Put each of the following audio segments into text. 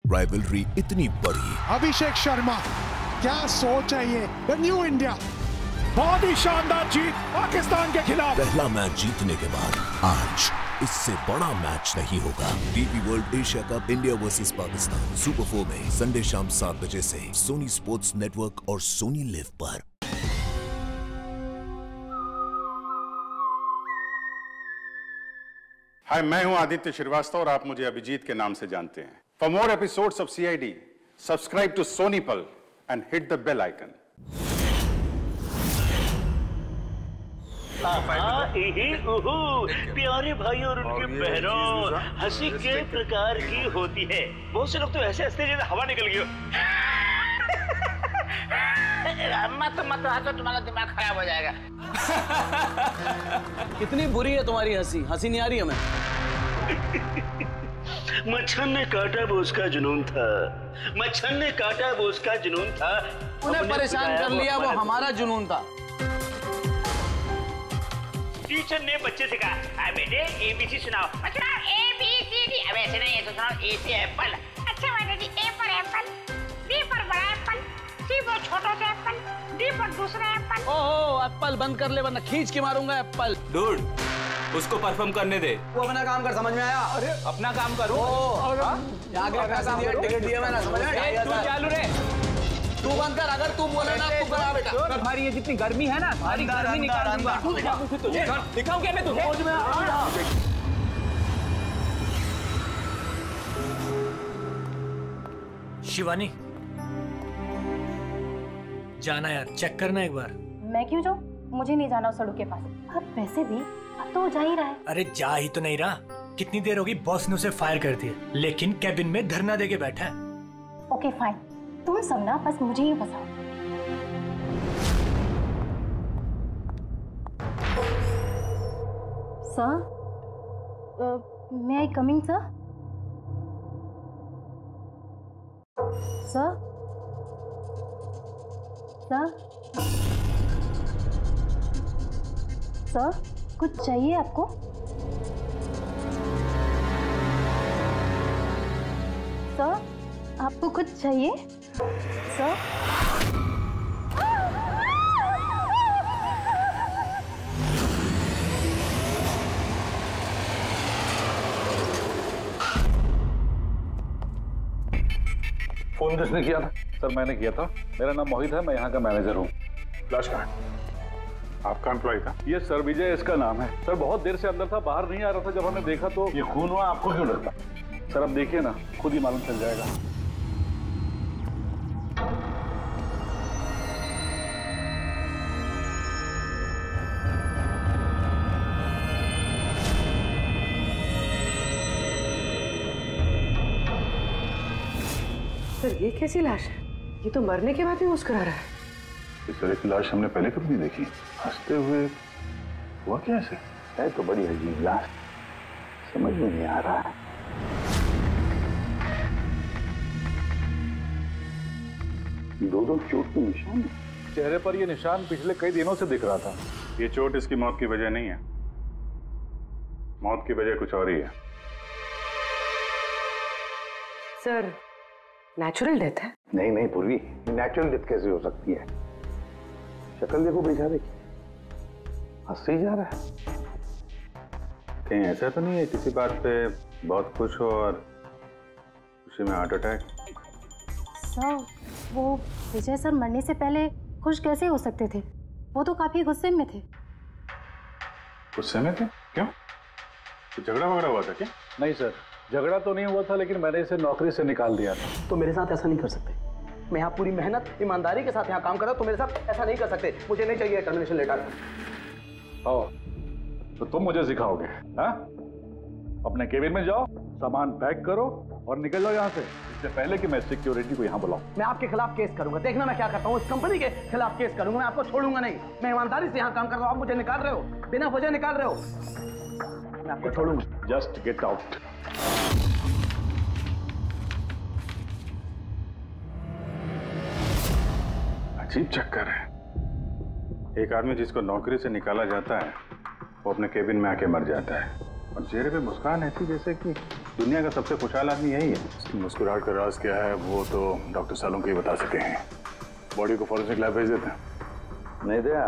Rivalry इतनी बड़ी। अभिषेक शर्मा, क्या सोच है ये? द न्यू इंडिया, बहुत ही शानदार जीत पाकिस्तान के खिलाफ। पहला मैच जीतने के बाद आज इससे बड़ा मैच नहीं होगा। DP world Asia cup India versus Pakistan super 4 में संडे शाम 7 बजे से सोनी स्पोर्ट्स नेटवर्क और सोनी लिव पर। हाय, मैं हूं आदित्य श्रीवास्तव और आप मुझे अभिजीत के नाम से जानते हैं। For more episodes of CID, subscribe to Sony Pal and hit the bell icon. प्यारे भाई और उनकी बहनों, हंसी के प्रकार की होती है। बहुत से लोग तो ऐसे हंसते जैसे हवा निकल गई हो। मत हंसो, तुम्हारा दिमाग खराब हो जाएगा। कितनी बुरी है तुम्हारी हंसी? हंसी नहीं आ रही हमें। मच्छर ने काटा वो उसका जुनून था, मच्छर ने काटा वो उसका जुनून था। उन्हें परेशान कर लिया, वो हमारा जुनून था। टीचर ने बच्चे से कहा, बेटे ABC सुनाओ। बच्चा ABCD। अब ऐसे नहीं, ऐसे सुनाओ। A से एप्पल। अच्छा बेटा जी, A पर एप्पल, B पर बड़ा एप्पल, C पर छोटा सा एप्पल, D पर दूसरा एप्पल। ओहो, एप्पल बंद कर ले वरना खींच के मारूंगा एप्पल। डूड, उसको परफॉर्म करने दे। वो अपना काम कर, समझ में आया? अरे अपना काम करो। टिकट दिया मैंने, समझ में आया? तू चालू रे, तू बंद कर। अगर तू बोले ना तू करा बेटा। तुम्हारी ये जितनी गर्मी है ना, सारी गर्मी निकाल दूंगा। दिखाऊं क्या मैं तुझे? शिवानी, जाना यार, चेक करना एक बार। मैं क्यों जाऊं? मुझे नहीं जाना उस सड़क के पास। अब वैसे भी अब तो जा ही रहा है। अरे जा ही तो नहीं रहा। कितनी देर होगी बॉस ने उसे फायर कर दिया, लेकिन कैबिन में धरना देके बैठा है। ओके फाइन, तुम सब ना बस मुझे ही फंसाओ। Sir, may I coming sir? Sir, sir, sir, कुछ चाहिए आपको? सर, आपको कुछ चाहिए? सर, फोन किसने किया था? सर मैंने किया था। मेरा नाम मोहित है, मैं यहाँ का मैनेजर हूँ। लाश कहाँ? आपका एम्प्लॉय था? ये सर विजय इसका नाम है। सर बहुत देर से अंदर था, बाहर नहीं आ रहा था। जब हमने देखा तो ये खून हुआ, आपको क्यों लगता? सर अब देखिए ना, खुद ही मालूम चल जाएगा। सर ये कैसी लाश है? ये तो मरने के बाद भी मुस्कुरा रहा है। इस तरह की लाश हमने पहले कभी नहीं देखी। हंसते हुए हुआ कैसे? है तो बड़ी अजीब लाश, समझ में नहीं आ रहा है। दो चोट के निशान है चेहरे पर। ये निशान पिछले कई दिनों से दिख रहा था। ये चोट इसकी मौत की वजह नहीं है। मौत की वजह कुछ और ही है। सर नेचुरल डेथ है? नहीं नहीं पूर्वी, नेचुरल डेथ कैसे हो सकती है? शक्ल देखो बेचारे की, हंसते ही जा रहा है। कहीं ऐसा तो नहीं है किसी बात पे बहुत खुश हो और खुशी में हार्ट अटैक? सर, वो विजय सर मरने से पहले खुश कैसे हो सकते थे? वो तो काफी गुस्से में थे। गुस्से में थे? क्यों? तो झगड़ा वगड़ा हुआ था क्या? नहीं सर, झगड़ा तो नहीं हुआ था, लेकिन मैंने इसे नौकरी से निकाल दिया था। तो मेरे साथ ऐसा नहीं कर सकते। मैं यहाँ पूरी मेहनत ईमानदारी के साथ यहाँ काम कर रहा हूँ, तो मेरे साथ ऐसा नहीं कर सकते। मुझे नहीं चाहिए टर्मिनेशन लेटर। आओ, तो तुम मुझे सिखाओगे? हाँ, अपने केबिन में जाओ, सामान पैक करो और निकल जाओ यहाँ से, इससे पहले कि मैं सिक्योरिटी को यहाँ बुलाऊं। मैं आपके खिलाफ केस करूंगा। देखना मैं क्या करता हूँ। इस कंपनी के खिलाफ केस करूंगा। मैं आपको छोड़ूंगा नहीं। मैं ईमानदारी से यहाँ काम कर रहा हूँ, आप मुझे निकाल रहे हो, बिना वजह निकाल रहे हो। मैं आपको छोड़ूंगा। Just get out. अजीब चक्कर है। एक आदमी जिसको नौकरी से निकाला जाता है वो अपने केबिन में आके मर जाता है और चेहरे पे मुस्कान ऐसी जैसे कि दुनिया का सबसे खुशहाल आदमी यही है। इसकी मुस्कुराहट का राज क्या है वो तो डॉक्टर सालों के ही बता सके हैं। बॉडी को फॉरेंसिक लैब भेज देते हैं। नहीं दया,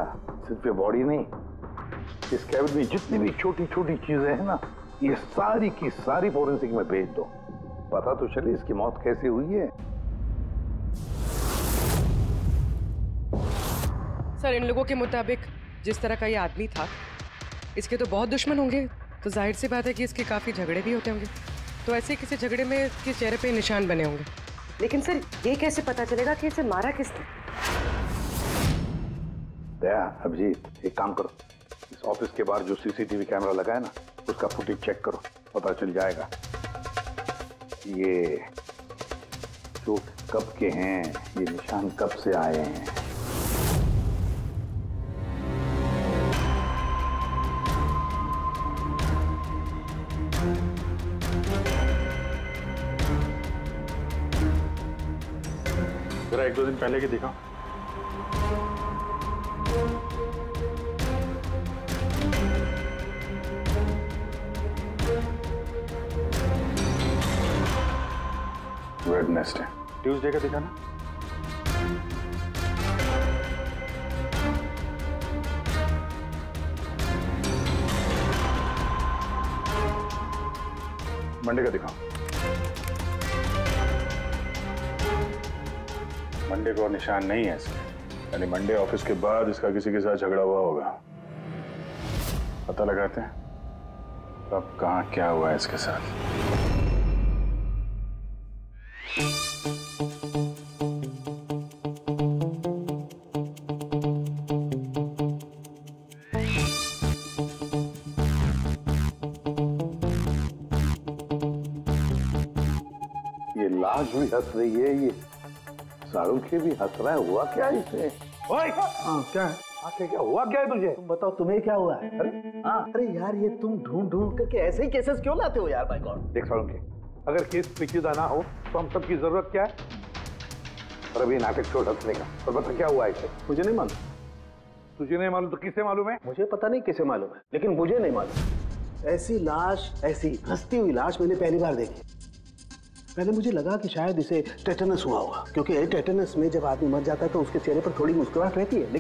सिर्फ ये बॉडी नहीं, इस कैबिन में जितनी भी छोटी छोटी चीजें हैं ना, ये सारी की सारी फॉरेंसिक में भेज दो। पता तो चले इसकी मौत कैसे हुई है। सर, इन लोगों के मुताबिक जिस तरह का ये आदमी था, इसके तो बहुत दुश्मन होंगे, तो जाहिर सी बात है कि इसके काफी झगड़े भी होते होंगे। तो ऐसे किसी झगड़े में इसके चेहरे पे निशान बने होंगे। लेकिन सर, ये कैसे पता चलेगा कि इसे मारा किसने? दया, अभिजीत, एक काम करो, इस ऑफिस के बाहर जो सीसीटीवी कैमरा लगा है ना, उसका फुटेज चेक करो, पता चल जाएगा ये चोट कब के हैं, ये निशान कब से आए हैं। जरा 1-2 दिन पहले की दिखाओ। वेडनेसडे, ट्यूसडे का दिखाना। मंडे का दिखाओ। मंडे को निशान नहीं है इसके, यानी मंडे ऑफिस के बाद इसका किसी के साथ झगड़ा हुआ होगा। पता लगाते हैं अब कहाँ क्या हुआ है इसके साथ। ये लाश भी हंस रही है, ये शाहरुख के भी हंस रहा है। हुआ क्या है इसे? ओए, क्या है? क्या हुआ क्या है तुझे? तुम बताओ, तुम्हें क्या हुआ है? अरे यार, ये तुम ढूंढ ढूंढ करके ऐसे ही केसेस क्यों लाते हो यार? By God. देख शाहरुख, अगर केस पेचीदा ना हो तो हम सबकी जरूरत क्या है? और अभी नाटक छोड़ हंसने का। और बता क्या हुआ इसे? मुझे नहीं मालूम। तुझे नहीं मालूम तो किसे मालूम है? मुझे पता नहीं किसे मालूम है, लेकिन मुझे नहीं मालूम। ऐसी लाश, ऐसी हंसती हुई लाश मैंने पहली बार देखी। पहले मुझे लगा कि शायद इसे टेटनस हुआ होगा, क्योंकि टेटनस में जब आदमी मर जाता है तो उसके चेहरे पर थोड़ी मुस्कुराहट रहती है,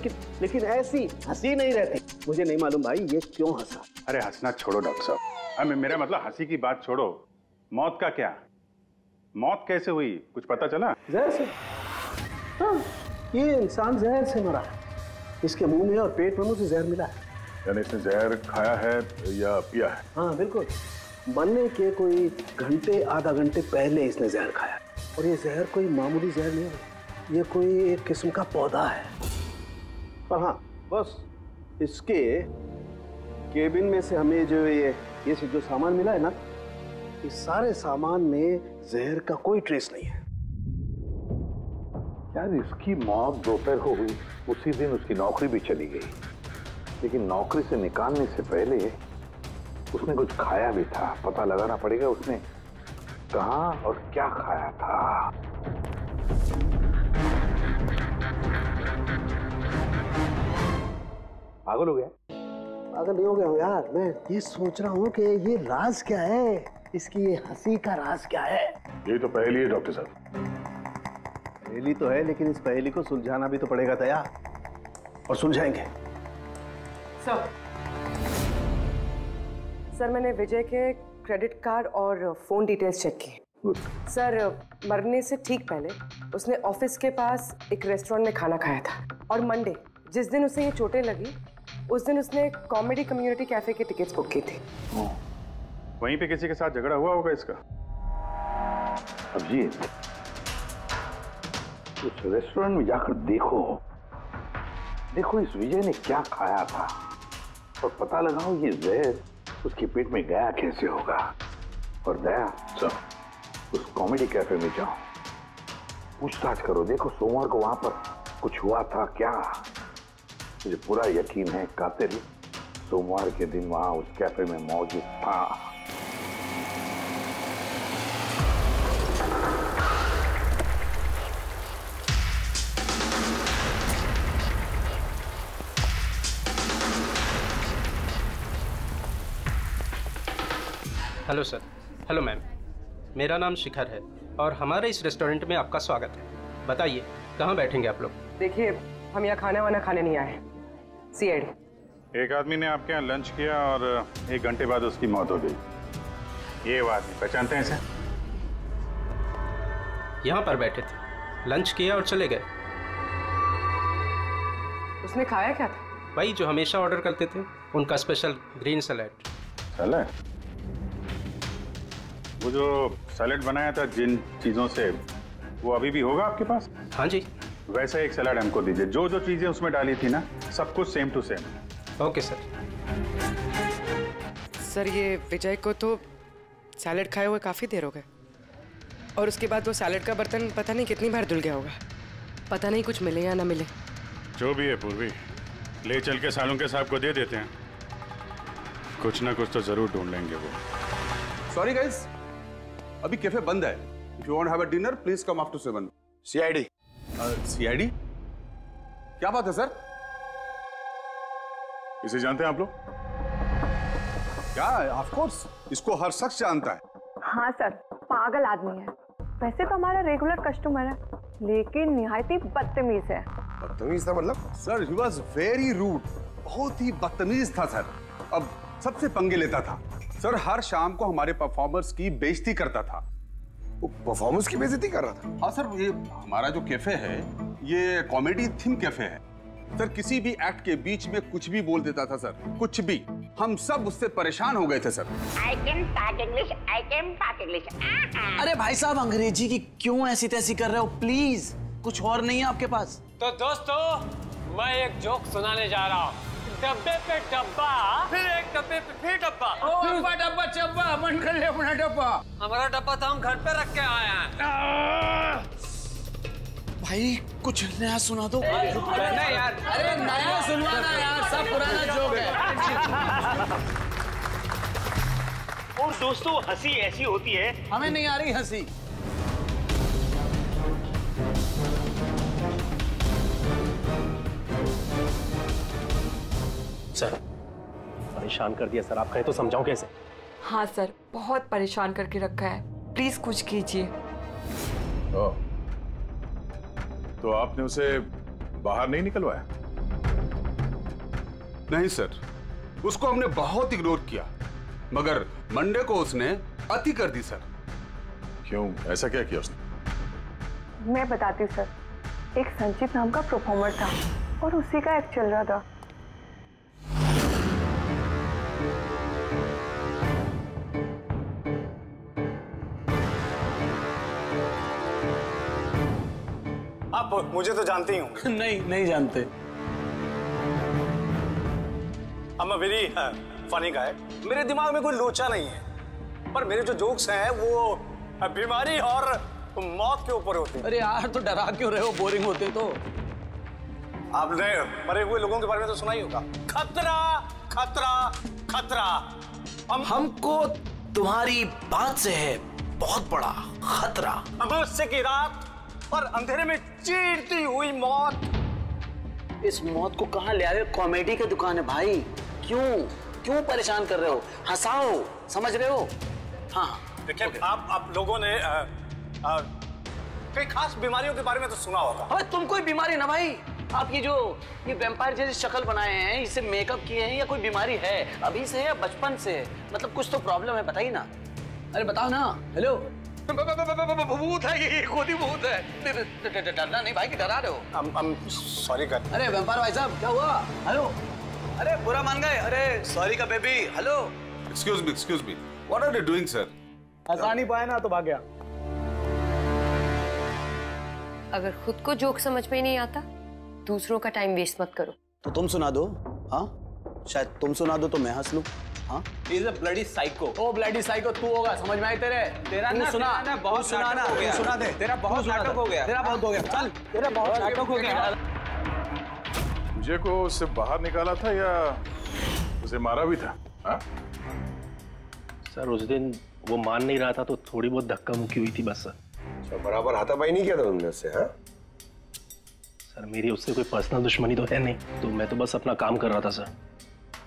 लेकिन ऐसी हंसी नहीं रहती। मुझे नहीं मालूम भाई ये क्यों हंसा। अरे हंसना छोड़ो डॉक्टर साहब, मेरा मतलब हंसी की बात छोड़ो, मौत का क्या? मौत कैसे हुई, कुछ पता चला? जहर से। हाँ, ये इंसान जहर से मरा है। इसके मुंह में और पेट में मुझे जहर मिला है। यानी इसने जहर खाया है या पिया है? हाँ बिल्कुल, मरने के कोई घंटे आधा घंटे पहले इसने जहर खाया। और ये जहर कोई मामूली जहर नहीं है, ये कोई एक किस्म का पौधा है। और हाँ, बस इसके केबिन में से हमें जो ये जो सामान मिला है ना, इस सारे सामान में जहर का कोई ट्रेस नहीं है। यार, इसकी मौत दोपहर को हुई, उसी दिन उसकी नौकरी भी चली गई, लेकिन नौकरी से निकालने से पहले उसने कुछ खाया भी था। पता लगाना पड़ेगा उसने कहाँ और क्या खाया था। पागल हो गया? पागल नहीं हो गया हूँ यार, मैं ये सोच रहा हूँ कि ये राज क्या है, इसकी ये हंसी का राज क्या है। ये तो पहेली है डॉक्टर साहब। पहेली तो है, लेकिन इस पहेली को सुलझाना भी तो पड़ेगा दया, और सुलझाएंगे। सर, मैंने विजय के क्रेडिट कार्ड और फोन डिटेल्स चेक की। सर, मरने से ठीक पहले उसने ऑफिस के पास एक रेस्टोरेंट में खाना खाया था, और मंडे जिस दिन उसे ये चोटें लगी, उस दिन उसने कॉमेडी कम्युनिटी कैफे के टिकट्स बुक की थी। वहीं पे किसी के साथ झगड़ा हुआ होगा इसका। अभिजीत, उस रेस्टोरेंट में जाकर देखो इस विजय ने क्या खाया था, और पता लगाओ ये जहर उसके पेट में गया कैसे होगा। और दया, उस कॉमेडी कैफे में जाओ, पूछताछ करो, देखो सोमवार को वहां पर कुछ हुआ था क्या। मुझे पूरा यकीन है कातिल सोमवार के दिन वहां उस कैफे में मौजूद था। Hello sir. Hello ma'am. मेरा नाम शिखर है और हमारे इस रेस्टोरेंट में आपका स्वागत है। बताइए कहाँ बैठेंगे आप लोग? देखिए, हम यहाँ खाना वाना खाने नहीं आए। सीआईडी। एक आदमी ने आपके यहाँ लंच किया और 1 घंटे बाद उसकी मौत हो गई। ये बात पहचानते हैं इसे? यहाँ पर बैठे थे, लंच किया और चले गए। उसने खाया क्या था? वही जो हमेशा ऑर्डर करते थे, उनका स्पेशल ग्रीन सैलेड। सैलेड? वो जो सैलेड बनाया था जिन चीजों से, वो अभी भी होगा आपके पास? हाँ जी। वैसे एक सैलेड हमको दीजिए, जो जो चीजें उसमें डाली थी ना, सब कुछ same to same. Okay sir. Sir, ये विजय को तो सैलेड खाए हुए काफी देर हो गए और उसके बाद वो सैलेड का बर्तन पता नहीं कितनी बार धुल गया होगा। पता नहीं कुछ मिले या ना मिले। जो भी है पूर्वी, ले चल के सालुंके साहब को दे देते हैं। कुछ ना कुछ तो जरूर ढूंढ लेंगे वो। सॉरी गाइस, अभी कैफे बंद है। If you want have a dinner please come after 7। CID. CID? क्या बात है सर? इसे जानते हैं आप लोग? क्या? ऑफ कोर्स, इसको हर शख्स जानता है। हाँ सर, पागल आदमी है। वैसे तो हमारा रेगुलर कस्टमर है, लेकिन निहायती बदतमीज है। बदतमीज था मतलब? Sir, he was very rude. बहुत ही बदतमीज था सर। अब सबसे पंगे लेता था सर। हर शाम को हमारे परफॉर्मर्स की बेइज्जती करता था। वो परफॉर्मेंस की बेइज्जती कर रहा था? हाँ सर, ये हमारा जो कैफे है ये कॉमेडी थीम कैफे है सर। किसी भी एक्ट के बीच में कुछ भी बोल देता था सर, कुछ भी। हम सब उससे परेशान हो गए थे sir. I can talk English, I can talk English. अरे भाई साहब, अंग्रेजी की क्यों ऐसी तैसी कर रहे हो? प्लीज, कुछ और नहीं है आपके पास? तो दोस्तों, मैं एक जोक सुनाने जा रहा हूँ। डब्बे पे डब्बा, फिर एक डब्बे पे फिर डब्बा। डब्बा डब्बा चब्बा, मन कर ले अपना डब्बा। हमारा डब्बा तो हम घर पे रख के आए हैं। भाई कुछ नया सुना दो। नहीं यार, अरे नया सुनवाना यार, सब पुराना जोक है। और दोस्तों, हंसी ऐसी होती है। हमें नहीं आ रही हंसी। सर, परेशान कर दिया सर। आप कहें तो समझाऊं कैसे? हाँ सर, बहुत परेशान करके रखा है। प्लीज कुछ कीजिए। तो आपने उसे बाहर नहीं निकलवाया? नहीं सर, उसको हमने बहुत इग्नोर किया, मगर मंडे को उसने अति कर दी सर। क्यों, ऐसा क्या किया उसने? मैं बताती हूँ सर। एक संचित नाम का परफॉर्मर था और उसी का एक्ट चल रहा था। आप मुझे तो जानते ही होंगे। नहीं जानते। I'm a very funny guy। मेरे दिमाग में कोई लोचा नहीं है, पर मेरे जो जोक्स हैं वो बीमारी और मौत के ऊपर होते हैं। अरे यार, तो डरा क्यों रहे हो? बोरिंग होते तो। आपने मरे हुए लोगों के बारे में तो सुना ही होगा। खतरा खतरा खतरा। हमको तुम्हारी बात से है बहुत बड़ा खतरा। अमावस्या की रात और अंधेरे में चीरती हुई मौत। इस मौत को कहाँ ले आए? कॉमेडी की दुकान है भाई। क्यों परेशान कर रहे हो? हंसाओ, समझ रहे हो? हाँ देखिए, आप लोगों ने कई खास बीमारियों के बारे में तो सुना होगा। अबे तुम कोई बीमारी ना भाई। आप ये वैम्पायर जैसी शक्ल बनाए हैं, इसे मेकअप किए हैं, या कोई बीमारी है? अभी से है या बचपन से है? मतलब कुछ तो प्रॉब्लम है, बताइए ना। अरे बताओ ना। हेलो, भूत है ये, खुद ही भूत है। डरना नहीं भाई, कि डरा रहे हो? सॉरी कर। अरे वैम्पायर भाई साहब, क्या हुआ? हेलो, अरे बुरा मान गए? अरे सॉरी का baby. Hello, excuse me, what are you doing sir? हंसा नहीं पाया ना तो भाग गया। अगर खुद को जोक समझ में नहीं आता, दूसरों का टाइम वेस्ट मत करो। तो तुम सुना दो। हाँ, शायद तुम सुना दो तो मैं हंस लूं। हाँ, He's a bloody psycho। Oh bloody psycho तू होगा, समझ में आई तेरे? तेरा ना सुना, बहुत सुना ना, नाटक हो गया। सुना दे। तेरा बहुत नाटक हो गया। तेरा बहुत हो गया। चल, तेरा बहुत नाटक हो गया। मुझे को उससे बाहर निकाला था या उसे मारा भी था? हाँ? सर, उस दिन वो मान नहीं रहा था तो थोड़ी बहुत धक्का मुक्की हुई थी बस सर। अच्छा, बराबर हाथापाई नहीं किया था तुमने उससे? हाँ सर, मेरी उससे कोई पर्सनल दुश्मनी तो है नहीं, तो मैं तो बस अपना काम कर रहा था सर।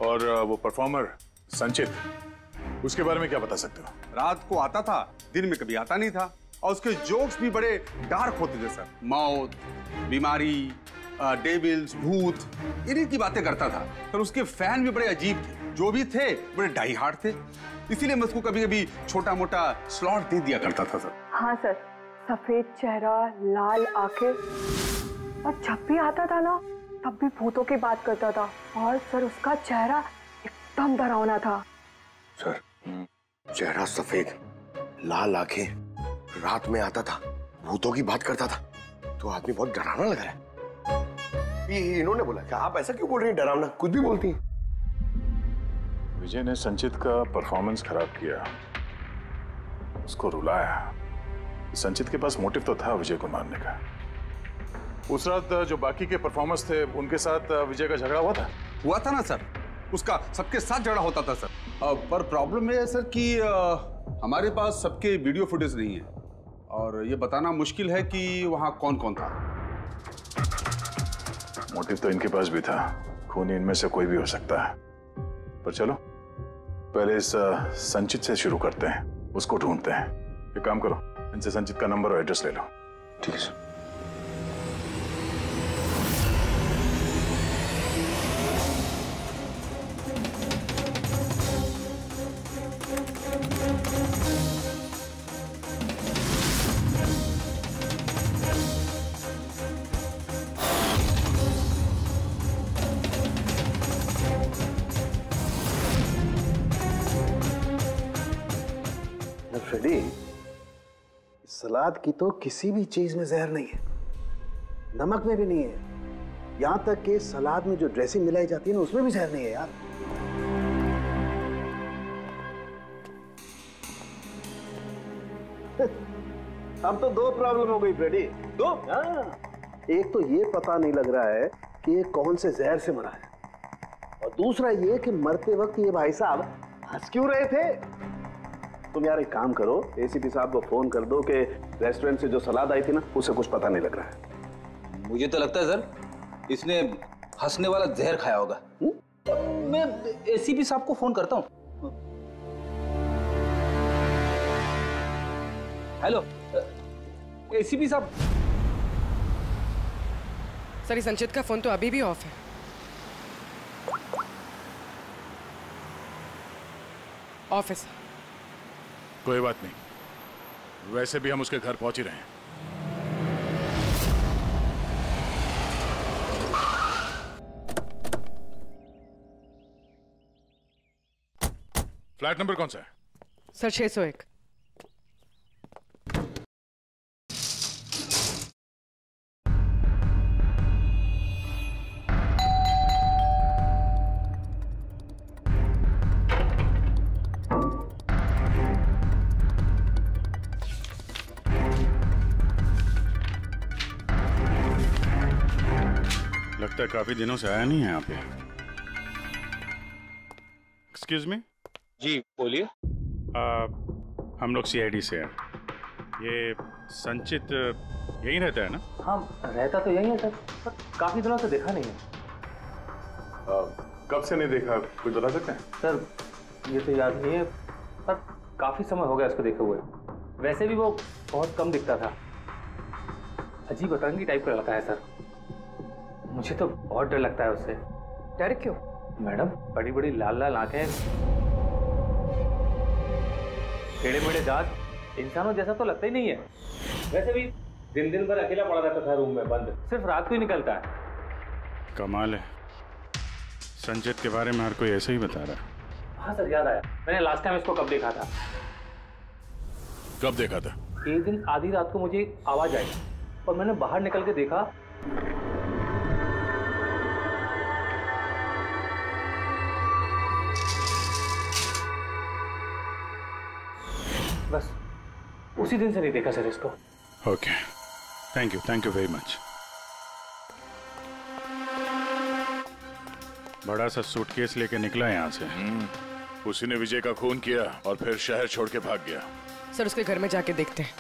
और वो परफॉर्मर संचित, उसके बारे में क्या बता सकते हो? रात को आता था, दिन में कभी आता नहीं था। और उसके जोक्स भी बड़े डार्क होते थे सर। मौत, बीमारी, डेविल्स, भूत, इन्हीं की बातें करता था। पर उसके फैन भी बड़े अजीब थे, जो भी थे बड़े डाई हार्ड थे। इसीलिए मैं उसको कभी कभी छोटा मोटा स्लॉट दे दिया करता था सर। हाँ सर, सफेद चेहरा, लाल आंखें, और जब भी आता था ना तब भी भूतों की बात करता था। और सर उसका चेहरा एकदम डरावना था। सर चेहरा सफेद, लाल आंखें, रात में आता था, भूतों की बात करता था, तो आदमी बहुत डरावना लग रहा है। ये इन्होंने बोला कि आप ऐसा क्यों बोल रही हैं, डरावना कुछ भी बोलती हैं। विजय ने संचित का परफॉर्मेंस खराब किया, उसको रुलाया। संचित के पास मोटिव तो था विजय को मारने का। उस रात जो बाकी के परफॉर्मर्स थे उनके साथ विजय का झगड़ा हुआ था ना सर। उसका सबके साथ झगड़ा होता था सर। पर प्रॉब्लम ये है सर कि हमारे पास सबके वीडियो फुटेज नहीं है और ये बताना मुश्किल है कि वहां कौन कौन था। मोटिव तो इनके पास भी था, खूनी इनमें से कोई भी हो सकता है। पर चलो पहले इस संचित से शुरू करते हैं, उसको ढूंढते हैं। एक काम करो, इनसे संचित का नंबर और एड्रेस ले लो। ठीक है सर। फ्रेडी, सलाद की तो किसी भी चीज में जहर नहीं है, नमक में भी नहीं है। यहां तक कि सलाद में जो ड्रेसिंग मिलाई जाती है ना, उसमें भी जहर नहीं है यार। अब तो दो प्रॉब्लम हो गई फ्रेडी, दो। एक तो ये पता नहीं लग रहा है कि ये कौन से जहर से मरा है, और दूसरा ये कि मरते वक्त ये भाई साहब हंस क्यों रहे थे। तुम यार एक काम करो, एसीपी साहब को फोन कर दो कि रेस्टोरेंट से जो सलाद आई थी ना, उसे कुछ पता नहीं लग रहा है। मुझे तो लगता है सर इसने हंसने वाला जहर खाया होगा। मैं एसीपी साहब को फोन करता हूँ। हेलो एसीपी साहब। सर संचित का फोन तो अभी भी ऑफ है। ऑफिस। कोई बात नहीं, वैसे भी हम उसके घर पहुंच ही रहे हैं। फ्लैट नंबर कौन सा है? सर 601। लगता है काफी दिनों से आया नहीं है यहाँ पे। Excuse me. जी बोलिए। हम लोग सीआईडी से हैं। ये संचित यहीं रहता है ना? हाँ रहता तो यहीं है सर, पर काफी दिनों से देखा नहीं है। कब से नहीं देखा, कुछ बता सकते हैं? सर ये तो याद नहीं है, पर काफी समय हो गया उसको देखे हुए। वैसे भी वो बहुत कम दिखता था। अजीब अतरंगी टाइप का लड़का है सर, मुझे तो बहुत डर लगता है उससे। डर क्यों? मैडम बड़ी बड़ी लाल लाल आंखें, टेढ़े मेढ़े दांत, इंसानों जैसा तो लगता ही नहीं है। वैसे भी दिन दिन भर अकेला पड़ा रहता था रूम में बंद, सिर्फ रात को ही निकलता है। कमाल है, संचित के बारे में हर कोई ऐसे ही बता रहा है। हाँ सर याद आया, मैंने लास्ट टाइम इसको कब देखा था। कब देखा था? एक दिन आधी रात को मुझे आवाज आई और मैंने बाहर निकल के देखा, बस उसी दिन से नहीं देखा सर इसको। Okay, thank you very much. बड़ा सा सूटकेस लेके निकला यहाँ से। उसी ने विजय का खून किया और फिर शहर छोड़ के भाग गया। सर उसके घर में जाके देखते हैं,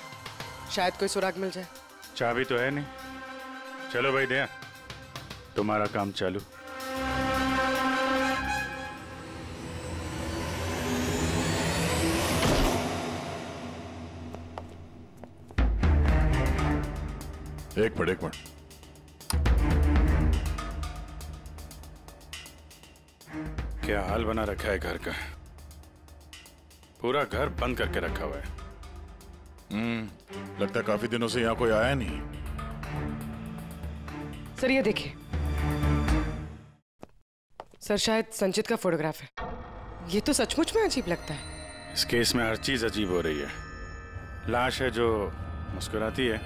शायद कोई सुराग मिल जाए। चाबी तो है नहीं। चलो भाई दया, तुम्हारा काम चालू। एक मिनट। क्या हाल बना रखा है घर का। पूरा घर बंद करके रखा हुआ है। लगता है काफी दिनों से यहाँ कोई आया नहीं। सर ये देखिए सर, शायद संचित का फोटोग्राफ है। ये तो सचमुच में अजीब लगता है। इस केस में हर चीज अजीब हो रही है। लाश है जो मुस्कुराती है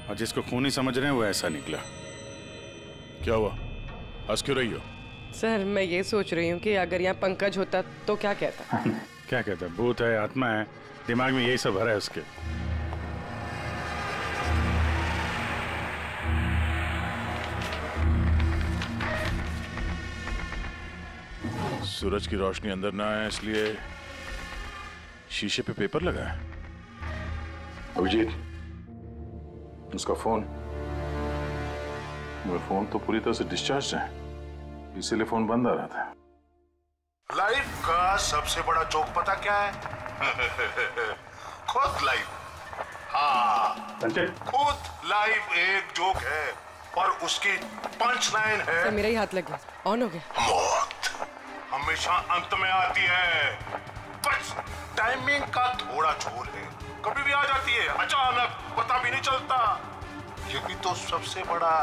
और जिसको खूनी समझ रहे हैं वो ऐसा निकला। क्या हुआ, हंस क्यों रही हो? सर मैं ये सोच रही हूँ कि अगर यहाँ पंकज होता तो क्या कहता। क्या कहता है? भूत है, आत्मा है, दिमाग में यही सब भरा है उसके। सूरज की रोशनी अंदर ना आए इसलिए शीशे पे पेपर लगा है। अभिजीत, उसका फोन। मेरा फोन तो पूरी तरह से डिस्चार्ज है, इसीलिए फोन बंद आ रहा था। लाइफ का सबसे बड़ा जोक पता क्या है? खुद लाइफ। हाँ, खुद लाइफ एक जोक है और उसकी पंच लाइन है। सर मेरा ही हाथ लग गया, ऑन हो गया। मौत हमेशा अंत में आती है, बस टाइमिंग का थोड़ा झोल है। कभी भी आ जाती है अचानक, पता भी नहीं चलता। यही तो सबसे बड़ा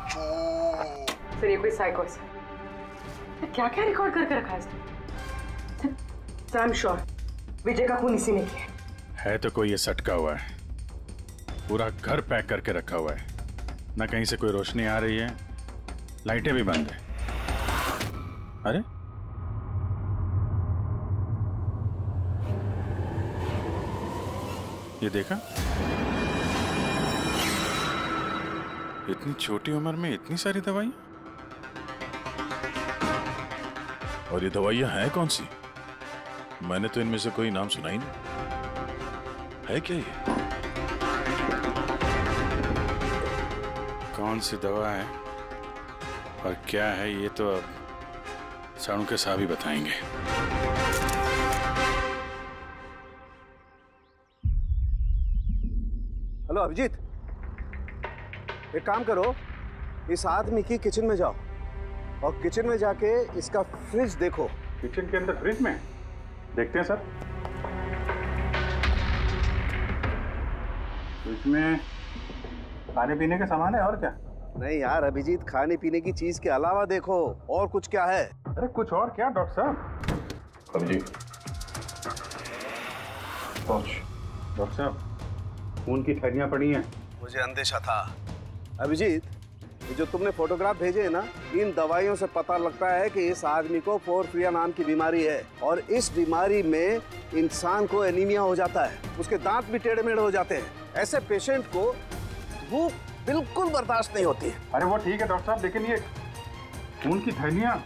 जोक। सर ये कोई साइको है। क्या क्या रिकॉर्ड करके रखा है इसने? सर आई एम श्योर विजय का खून इसी ने किया है। तो कोई ये सटका हुआ है, पूरा घर पैक करके रखा हुआ है। ना कहीं से कोई रोशनी आ रही है, लाइटें भी बंद है। अरे ये देखा, इतनी छोटी उम्र में इतनी सारी दवाई। और ये दवाइयां हैं कौन सी? मैंने तो इनमें से कोई नाम सुना ही नहीं। है क्या ये? कौन सी दवा है और क्या है ये तो अब साणु के साहब ही बताएंगे। हेलो अभिजीत, एक काम करो, इस आदमी की किचन में जाओ और किचन में जाके इसका फ्रिज देखो। किचन के अंदर फ्रिज में? देखते हैं सर। फ्रिज में खाने पीने का सामान है और क्या? नहीं यार अभिजीत, खाने पीने की चीज के अलावा देखो और कुछ क्या है। अरे कुछ और क्या डॉक्टर साहब? अभिजीत, डॉक्टर साहब खून की थैलियां पड़ी हैं। मुझे अंदेशा था। अभिजीत, ये जो तुमने फोटोग्राफ भेजे हैं ना, इन दवाइयों से पता लगता है कि इस आदमी को पोर्फिरिया नाम की बीमारी है और इस बीमारी में इंसान को एनीमिया हो जाता है, उसके दांत भी टेढ़े मेढ़े हो जाते हैं। ऐसे पेशेंट को भूख बिल्कुल बर्दाश्त नहीं होती है। अरे वो ठीक है डॉक्टर साहब, लेकिन ये खून की थैलियां,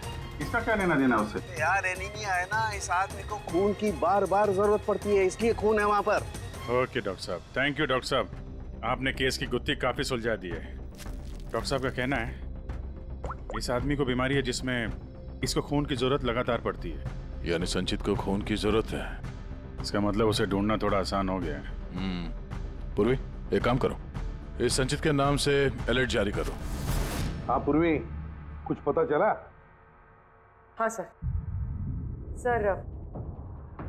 इसका क्या लेना देना उससे? यार एनीमिया है ना, इस आदमी को खून की बार बार जरूरत पड़ती है, इसलिए खून है वहाँ पर। ओके डॉक्टर साहब, थैंक यू डॉक्टर साहब, आपने केस की गुत्थी काफी सुलझा दी है। डॉक्टर साहब का कहना है इस आदमी को बीमारी है जिसमें इसको खून की जरूरत लगातार पड़ती है। यानी संचित को खून की जरूरत है। इसका मतलब उसे ढूंढना थोड़ा आसान हो गया है। पूर्वी, एक काम करो, इस संचित के नाम से अलर्ट जारी करो। हाँ पूर्वी, कुछ पता चला? हाँ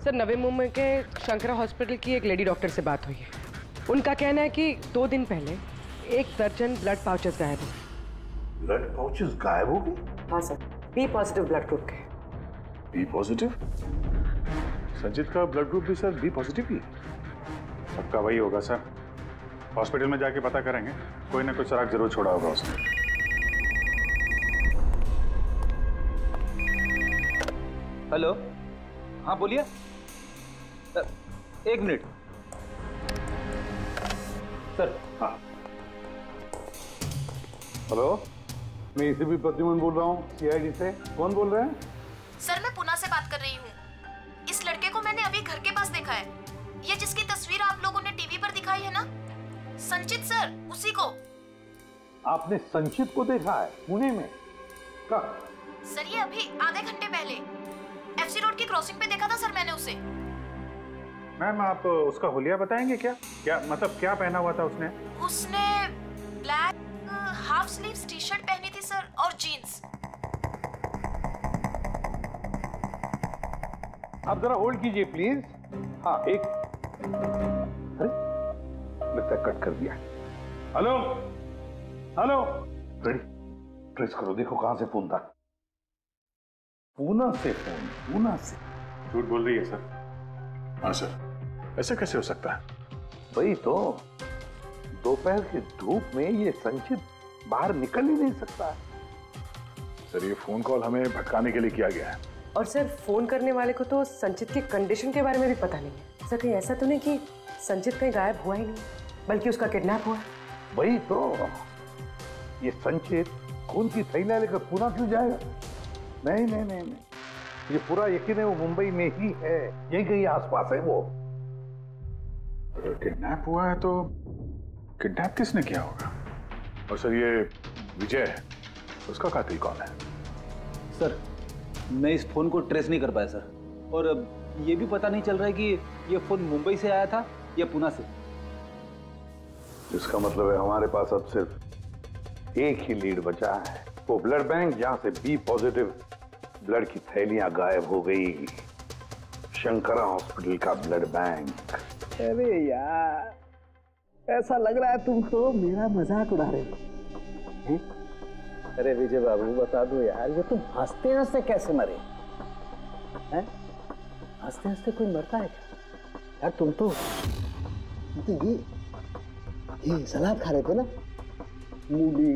सर नवी मुंबई के शंकरा हॉस्पिटल की एक लेडी डॉक्टर से बात हुई है। उनका कहना है कि 2 दिन पहले 1 दर्जन ब्लड पाउचेस गायब हुए। ब्लड पाउचेस गायब हो गए? हाँ sir, B positive blood group के। B positive? संचित का ब्लड ग्रुप भी सर बी पॉजिटिव ही है। सबका वही होगा सर, हॉस्पिटल में जाके पता करेंगे, कोई ना कोई सुराग जरूर छोड़ा होगा उसने। हेलो, हाँ बोलिए। 1 मिनट सर। हाँ हेलो, मैं एसीपी प्रद्युमन बोल रहा हूँ सीआईडी से। कौन बोल रहे हैं? सर मैं पुणे से बात कर रही हूँ। इस लड़के को मैंने अभी घर के पास देखा है। ये जिसकी तस्वीर आप लोगों ने टीवी पर दिखाई है ना, संचित सर, उसी को। आपने संचित को देखा है पुणे में? कब? सर ये अभी आधे घंटे पहले एफसी रोड की क्रॉसिंग पे देखा था सर मैंने उसे। मैम आप उसका हुलिया बताएंगे क्या? क्या मतलब क्या पहना हुआ था उसने? उसने black half sleeves T shirt पहनी थी सर और जीन्स। आप जरा होल्ड कीजिए प्लीज। हाँ एक, अरे लगता है कट कर दिया। Hello hello, ready? ट्रेस करो, देखो कहां से फोन था। पूना से फोन, पूना से। झूठ बोल रही है सर। हाँ सर, ऐसे कैसे हो सकता है? वही तो, दोपहर की धूप में ये संचित बाहर निकल ही नहीं सकता। सर ये फोन कॉल हमें भटकाने के लिए किया गया है। और सर फोन करने वाले को तो संचित की कंडीशन के बारे में भी पता नहीं है। सर कहीं ऐसा तो नहीं कि संचित कहीं गायब हुआ ही नहीं, बल्कि उसका किडनैप हुआ? वही तो, ये संचित खून की थैलियां लेकर पूना क्यों जाएगा? नहीं नहीं नहीं नहीं, ये पूरा यकीन है वो मुंबई में ही है, यही कहीं आसपास है वो। किडनैप हुआ है तो किडनैप किसने किया होगा? और सर ये विजय है, उसका कातिल कौन है? सर मैं इस फोन को ट्रेस नहीं कर पाया सर, और ये भी पता नहीं चल रहा है कि ये फोन मुंबई से आया था या पुणे से। इसका मतलब है हमारे पास अब सिर्फ एक ही लीड बचा है, वो ब्लड बैंक जहां से बी पॉजिटिव ब्लड की थैलियां गायब हो गई, शंकरा हॉस्पिटल का ब्लड बैंक। अरे यार, ऐसा लग रहा है तुम तो मेरा मजाक उड़ा रहे हो। अरे विजय बाबू बता दो यार, ये तुम हंसते हंसते कैसे मरे हैं? हंसते हंसते कोई मरता है क्या यार? तुम तो ये सलाद खा रहे थे ना, मूली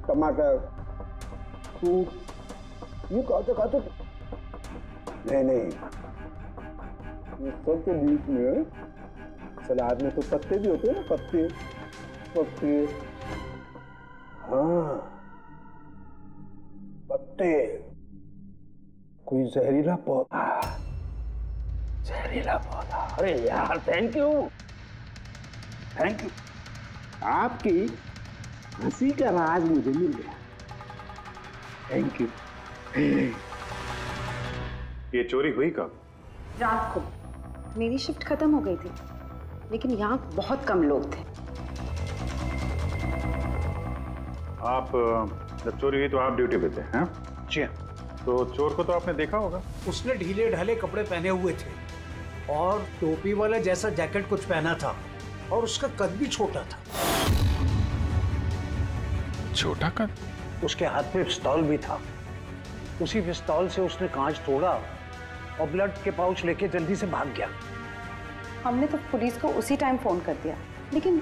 टमाटर फ्रूट, ये खाते नहीं, ये सब के बीच में सलाद में तो पत्ते भी होते हैं ना, पत्ते। हाँ पत्ते, कोई जहरीला पौधा। अरे यार थैंक यू, आपकी हंसी का राज मुझे मिल गया। Thank you. ये चोरी हुई कब? रात को। मेरी शिफ्ट खत्म हो गई थी, लेकिन यहाँ बहुत कम लोग थे। आप जब चोरी हुई तो आप ड्यूटी पे थे? हैं? जी। तो चोर को तो आपने देखा होगा। उसने ढीले ढाले कपड़े पहने हुए थे और टोपी वाला जैसा जैकेट कुछ पहना था, और उसका कद भी छोटा था। छोटा कद? उसके हाथ में पिस्तौल भी था। उसी पिस्तौल से उसने कांच तोड़ा और ब्लड के पाउच लेके जल्दी से भाग गया। हमने तो पुलिस को उसी टाइम फोन कर दिया, लेकिन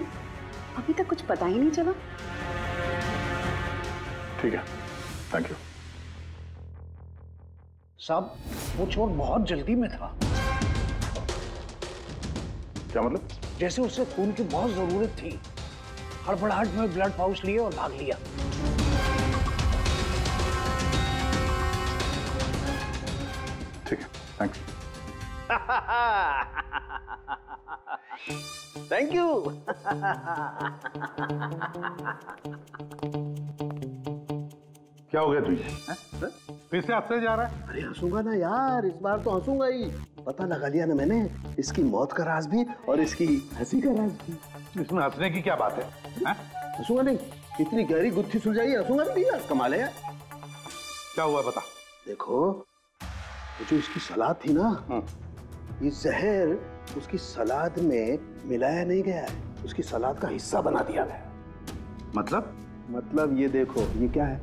अभी तक कुछ पता ही नहीं चला। ठीक है, थैंक यू। साहब वो चोर बहुत जल्दी में था। क्या मतलब? जैसे उसे खून की बहुत जरूरत थी, हड़बड़ाहट में ब्लड पाउच लिए और भाग लिया। ठीक है, थैंक्स। Thank you. क्या हो गया तुझे? फिर से हंसने जा रहा है? अरे हंसूंगा ना यार, इस बार तो हंसूंगा ही। पता लगा लिया ना मैंने इसकी मौत का राज भी और इसकी हंसी का राज भी। इसमें हंसने की क्या बात है? हंसूंगा नहीं, इतनी गहरी गुत्थी सुलझाई, हंसूंगा नहीं यार, कमाल है यार। क्या हुआ बता। देखो जो इसकी सलाद थी ना, ये जहर उसकी सलाद में मिलाया नहीं गया है, उसकी सलाद का हिस्सा बना दिया गया। मतलब ये देखो, ये क्या है?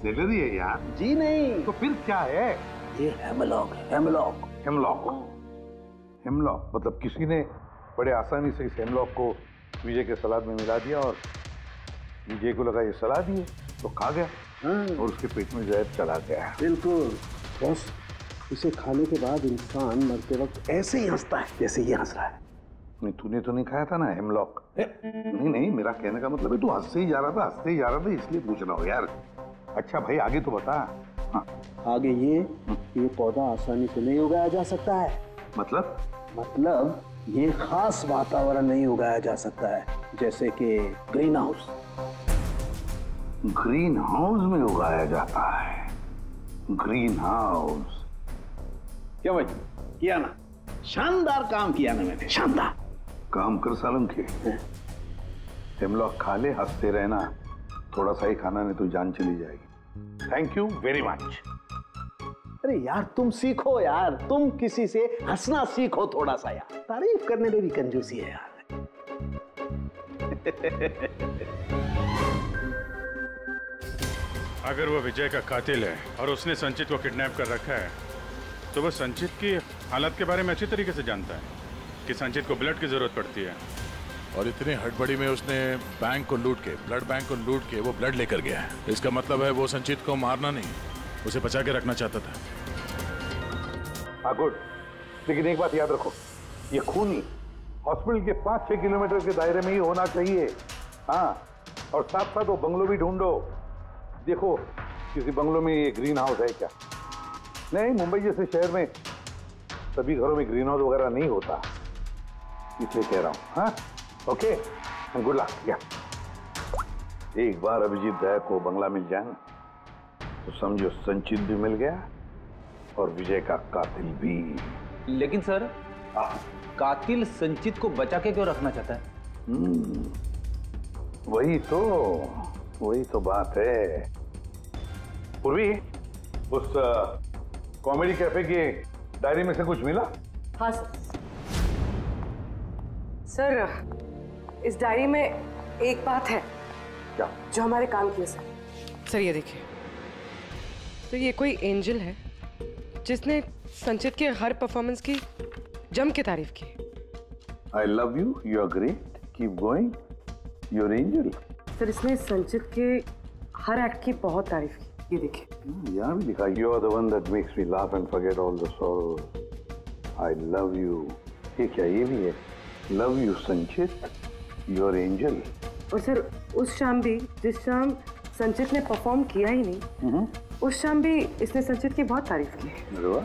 सेलरी है यार। जी नहीं। तो फिर क्या है? ये हेमलॉक है। हेमलॉक मतलब किसी ने बड़े आसानी से इस हेमलॉक को विजय के सलाद में मिला दिया और विजय को लगा ये सलाद ही है तो खा गया और उसके पेट में जहर चला गया। बिल्कुल बस, इसे खाने के बाद इंसान मरते वक्त ऐसे ही हंसता है जैसे ये हंस रहा है। नहीं तूने तो नहीं खाया था ना हेमलॉक? नहीं, मेरा कहने का मतलब है तू हंसते ही जा रहा था इसलिए पूछ रहा हूँ यार। अच्छा भाई आगे तो बता। हाँ। आगे ये पौधा आसानी से नहीं उगाया जा सकता है। मतलब ये खास वातावरण नहीं उगाया जा सकता है, जैसे कि ग्रीन हाउस। ग्रीन हाउस में उगाया जाता है? ग्रीन हाउस क्या भाई किया ना? शानदार काम किया ना मैंने, शानदार काम कर सालम के हेमलॉक खा ले, हंसते रहना, थोड़ा सा ही खाना नहीं तो जान चली जाएगी। Thank you very much. अरे यार तुम सीखो यार, तुम किसी से हंसना सीखो थोड़ा सा यार, तारीफ करने में भी कंजूसी है यार। अगर वो विजय का कातिल है और उसने संचित को किडनैप कर रखा है तो वो संचित की हालत के बारे में अच्छी तरीके से जानता है कि संचित को ब्लड की जरूरत पड़ती है। और इतनी हड़बड़ी में उसने बैंक को लूट के, ब्लड बैंक को लूट के वो ब्लड लेकर गया है। इसका मतलब है वो संचित को मारना नहीं, उसे बचा के रखना चाहता था। हाँ गुड, लेकिन एक बात याद रखो, ये खून हॉस्पिटल के 5-6 किलोमीटर के दायरे में ही होना चाहिए। हाँ, और साथ साथ वो बंगलो भी ढूंढो। देखो किसी बंगलो में ये ग्रीन हाउस है क्या? नहीं, मुंबई जैसे शहर में सभी घरों में ग्रीन हाउस वगैरह नहीं होता, इसलिए कह रहा हूँ। हाँ ओके, गुड लक। या एक बार अभिजीत दया को बंगला मिल जाए ना तो समझो संचित भी मिल गया और विजय का कातिल भी। लेकिन सर कातिल संचित को बचा के क्यों रखना चाहता है? वही तो बात है। पूर्वी, उस कॉमेडी कैफे की डायरी में से कुछ मिला? हाँ सर, इस डायरी में एक बात है क्या जो हमारे काम की है सर। ये देखिए, तो ये कोई एंजल है जिसने संचित के हर परफॉर्मेंस की जम के तारीफ की। I love you, you are great, keep going, you are angel. Sir इसने संचित के हर एक्ट की बहुत तारीफ की। ये देखिए यहाँ भी लिखा, you are the one that makes me laugh and forget all the sorrow, I love you. ये क्या, ये भी है, love you Sanchit, you are angel. और सर उस शाम भी, जिस शाम संचित ने परफॉर्म किया ही नहीं, उस शाम भी इसने संचित की बहुत तारीफ की। अरे वाह,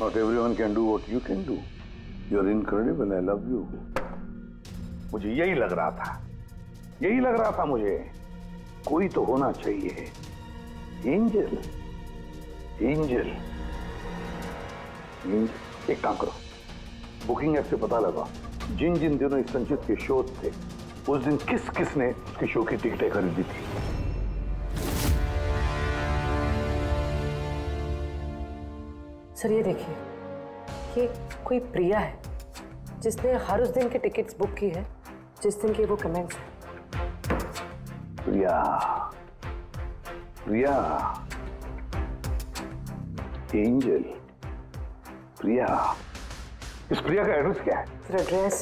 not everyone can do what you can do, you are incredible, I love you. मुझे यही लग रहा था मुझे, कोई तो होना चाहिए, एंजल। एक काम करो, बुकिंग ऐप से पता लगा जिन जिन दिनों इस संचित के शो थे उस दिन किस किस ने उसके शो की टिकटें खरीदी थी। सर ये देखिए, ये कोई प्रिया है जिसने हर उस दिन के टिकट्स बुक की है जिस दिन के वो कमेंट्स हैं। प्रिया, एंजल, प्रिया। इस प्रिया का एड्रेस क्या है? सर एड्रेस,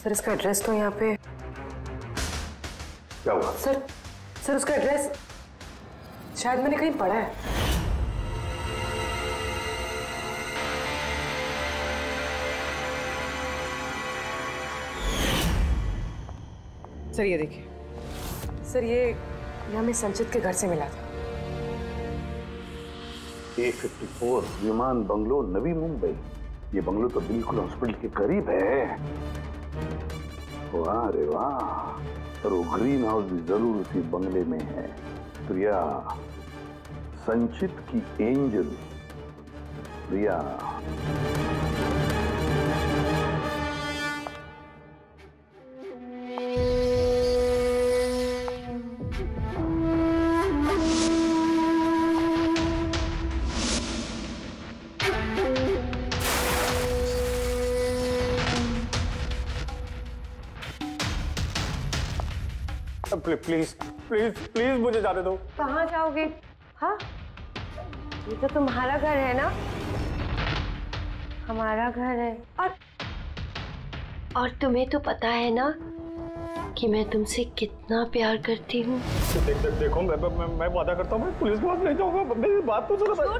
सर इसका एड्रेस तो यहाँ पे क्या हुआ? सर उसका एड्रेस शायद मैंने कहीं पढ़ा है। सर ये देखिए, सर ये हमें संचित के घर से मिला था। A54 विमान बंगलो, नवी मुंबई। ये बंगलो तो बिल्कुल हॉस्पिटल के करीब है। वाह रे वाह, और वो ग्रीन हाउस भी जरूर उसी बंगले में है। प्रिया, संचित की angel Priya. Please please please मुझे जाने दो। कहाँ जाओगे? हाँ, ये तो तुम्हारा घर है ना? हमारा घर है। और तुम्हें तो पता है ना कि मैं तुमसे कितना प्यार करती हूँ। देखो मैं वादा करता हूँ, मैं पुलिस के पास नहीं जाऊंगा। मेरी बात तो सुनो।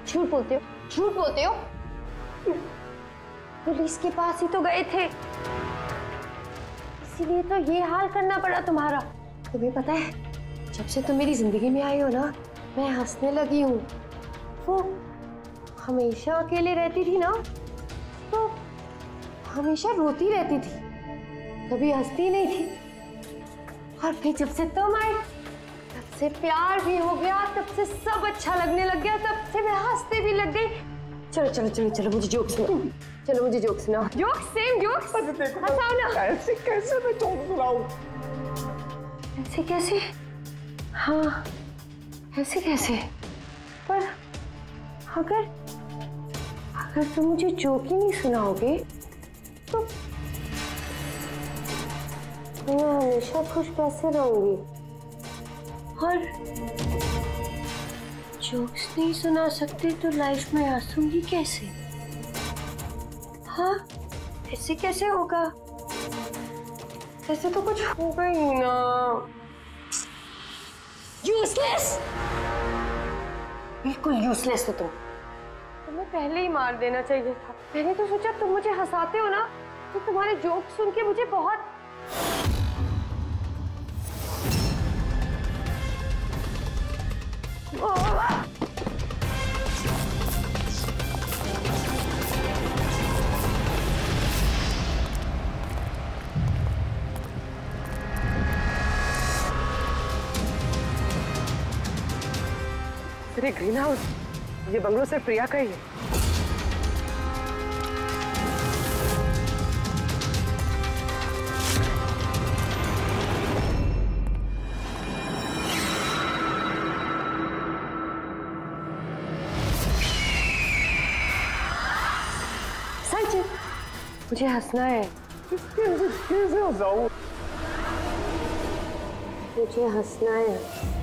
झूठ बोलते हो। पुलिस के पास ही तो गए थे, इसीलिए तो ये हाल करना पड़ा तुम्हारा। तुम्हें पता है, जब से तुम मेरी जिंदगी में आई हो ना, मैं हंसने लगी हूँ। वो हमेशा अकेले रहती थी ना, तो हमेशा रोती रहती थी, कभी हंसती नहीं थी। और फिर जब से तुम आए, तब से प्यार भी हो गया, तब से सब अच्छा लगने लग गया, तब से मैं हंसते भी लग गई। चलो चलो चलो चलो मुझे जोक सुनाओ, चलो मुझे जोक सुनाओ। जोक, सेम जोक, हंसाओ ना। ऐसे कैसे मैं जोक सुनाऊं? ऐसे कैसे? हाँ ऐसे कैसे? पर अगर तुम मुझे जोक ही नहीं सुनाओगे तो मैं हमेशा खुश कैसे रहूंगी? और जोक्स नहीं सुना सकते तो लाइफ में हंसूंगी कैसे? हाँ ऐसे कैसे होगा? ऐसे तो कुछ होगा ही ना। यूजलेस, बिल्कुल यूजलेस हो तुम। तुम्हें पहले ही मार देना चाहिए था। मैंने तो सोचा तुम मुझे हंसाते हो ना, तो तुम्हारे जोक सुन के मुझे बहुत अरे ग्रीन हाउस, ये बंगलो सिर्फ प्रिया का ही है। संचित, मुझे हंसना है। कैसे हंसाऊं? मुझे हंसना है।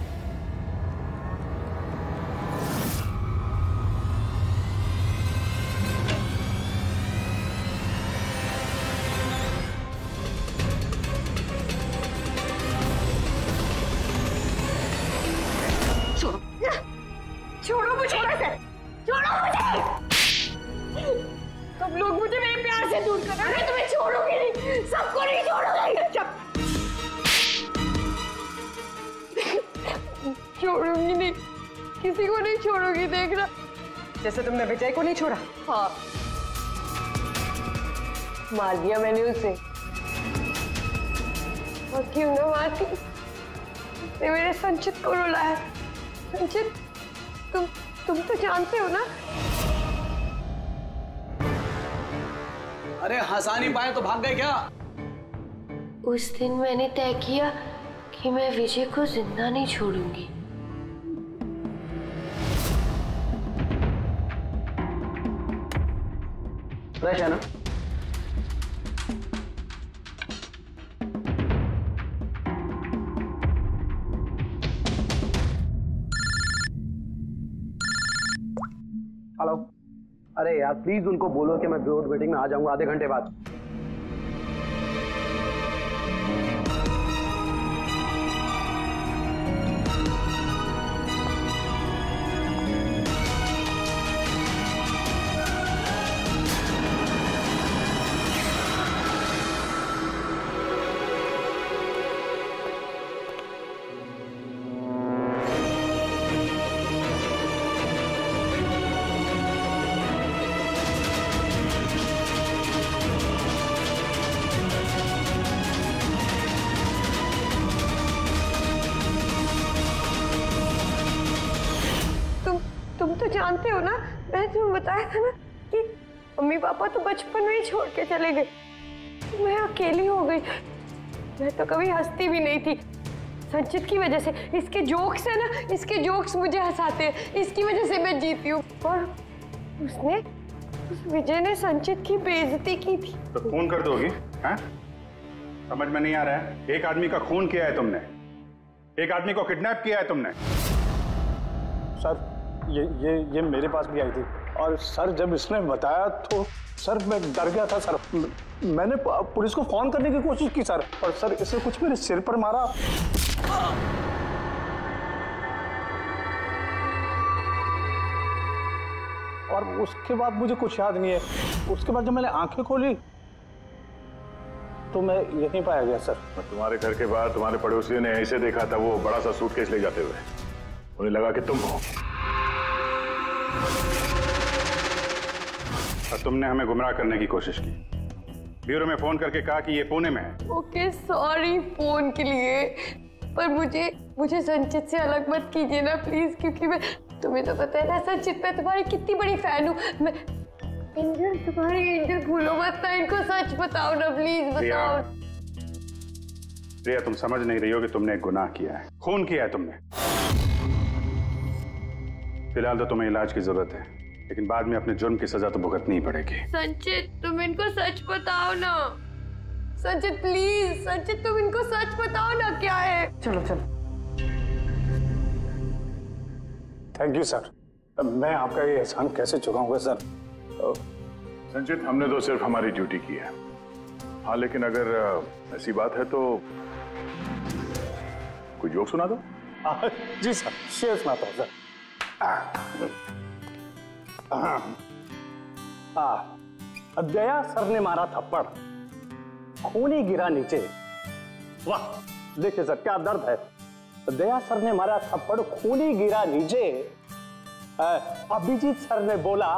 छोड़ो मुझे, छोड़ो मुझे। सब लोग मुझे मेरे प्यार से दूर कर रहे हैं। मैं तुम्हें छोड़ूंगी नहीं, सबको नहीं छोड़ूंगी। छोड़ूंगी नहीं, किसी को नहीं छोड़ूंगी, देखना। जैसे तुमने विजय को नहीं छोड़ा। हाँ मार दिया मैंने उसे। और क्यों ना मारती, उसने मेरे संचित को रुलाया। संचित, तुम तो जानते हो ना। अरे हंसा नहीं पाए तो भाग गए क्या? उस दिन मैंने तय किया कि मैं विजय को जिंदा नहीं छोड़ूंगी। फ्रेश है ना? हेलो। अरे यार प्लीज उनको बोलो कि मैं बोर्ड मीटिंग में आ जाऊंगा आधे घंटे बाद। तुम तो जानते हो ना, मैंने तुम्हें बताया था ना कि मम्मी पापा तो बचपन में ही छोड़ के चले गए। मैं अकेली हो गई। मैं तो कभी हंसती भी नहीं थी, संचित की वजह से। इसके जोक्स है ना, इसके जोक्स मुझे हंसाते हैं, इसकी वजह से मैं जीती हूँ। और उस विजय ने संचित की बेइज्जती की थी। तो खून कर दोगी? हैं? समझ में नहीं आ रहा है? एक आदमी का खून किया है तुमने, एक आदमी को किडनैप किया है तुमने। सर ये मेरे पास भी आई थी, और सर जब इसने बताया तो सर मैं डर गया था। सर मैंने पुलिस को फोन करने की कोशिश की सर, और सर इसने कुछ मेरे सिर पर मारा। और उसके बाद मुझे कुछ याद नहीं है। उसके बाद जब मैंने आंखें खोली तो मैं यहीं पाया गया सर। तुम्हारे घर के बाहर तुम्हारे पड़ोसियों ने ऐसे देखा था, वो बड़ा सा सूटकेस ले जाते हुए। उन्हें लगा कि तुम हो, और तुमने हमें गुमराह करने की कोशिश की। ब्यूरो में फोन करके कहा कि ये पुणे में है। ओके सॉरी फोन के लिए, पर मुझे मुझे संचित से अलग मत कीजिए ना प्लीज, क्योंकि मैं, तुम्हें तो पता है ना संचित, मैं तुम्हारी कितनी बड़ी फैन हूँ। मैं एंजल, तुम्हारी एंजल भूलो मत ना, इनको सच बताओ ना प्लीज, बताओ। प्रिया, तुम समझ नहीं रही हो कि तुमने एक गुनाह किया है, खून किया है तुमने। फिलहाल तो तुम्हें इलाज की जरूरत है, लेकिन बाद में अपने जुर्म की सजा तो भुगतनी ही पड़ेगी। संचित, तुम इनको सच बताओ ना। संचित प्लीज, संचित तुम इनको सच बताओ ना क्या है। चलो चलो। थैंक यू सर, मैं आपका ये एहसान कैसे चुकाऊंगा सर। संचित, हमने तो सिर्फ हमारी ड्यूटी की है। हाँ, लेकिन अगर ऐसी बात है तो कोई जोक सुना दो। जी सर, शेर सुनाता हूँ सर। दया सर ने मारा थप्पड़, खूनी गिरा नीचे। वाह, देखिए सर क्या दर्द है। दया सर ने मारा थप्पड़, खूनी गिरा नीचे। अभिजीत सर ने बोला,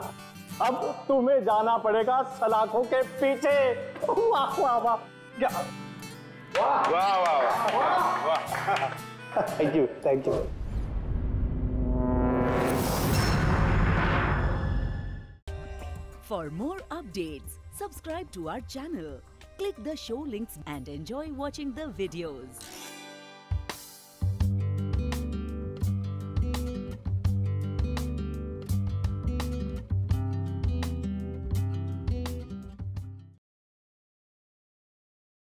अब तुम्हें जाना पड़ेगा सलाखों के पीछे। वाह वाह वाह, क्या वाह वाह वाह वाह। Thank you, thank you. For more updates, subscribe to our channel, click the show links and enjoy watching the videos.